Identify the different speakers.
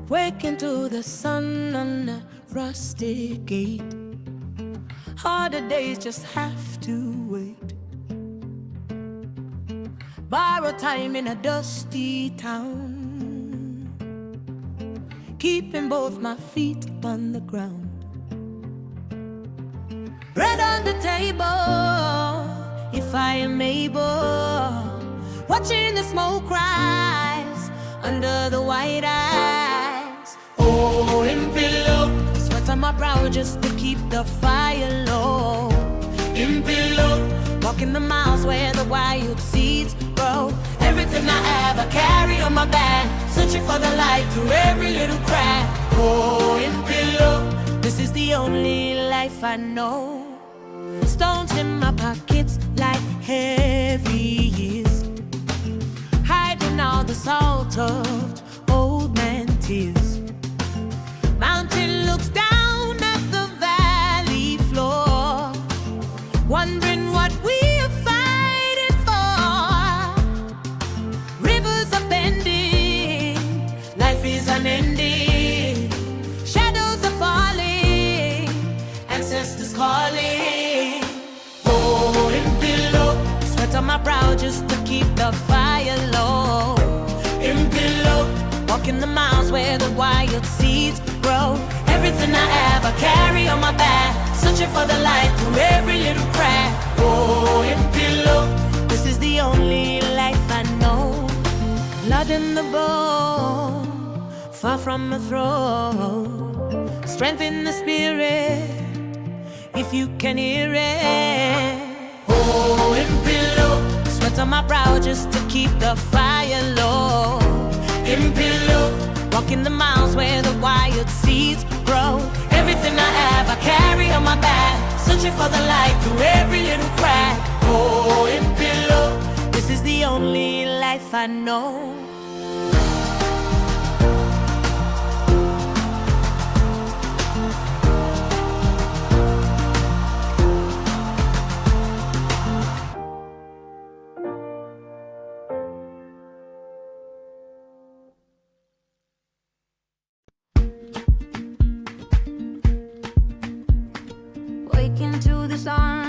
Speaker 1: Waking to the sun on a rusty gate. Harder days just have to wait. Borrow time in a dusty town, keeping both my feet on the ground. Bread on the table, if I am able. Watching the smoke rise under the white eyes. Oh, Impilo, sweat on my brow just to keep the fire low. Impilo, walking the miles where the wild seeds grow. Everything I ever carry on my back, searching for the light through every little crack. Oh, Impilo, this is the only life I know. Stones in my pockets like heavy years, hiding all the salt of old man tears. Mountain looks down at the valley floor, wondering what we are fighting for. Rivers are bending, life is unending. Shadows are falling, ancestors calling. Oh, Impilo, sweat on my brow just to keep the fire low. Impilo, walking the miles where the wild seeds grow. Everything I ever carry on my back, searching for the light through every little crack. Oh, Impilo, this is the only life I know. Blood in the bone, far from the throne. Strength in the spirit, if you can hear it. Oh, Impilo, sweat on my brow just to keep the fire low. Impilo, walking the miles where the wild seeds grow. Everything I ever carry on my back, searching for the light through every little crack. Oh, Impilo, this is the only life I know.
Speaker 2: Waking to the sun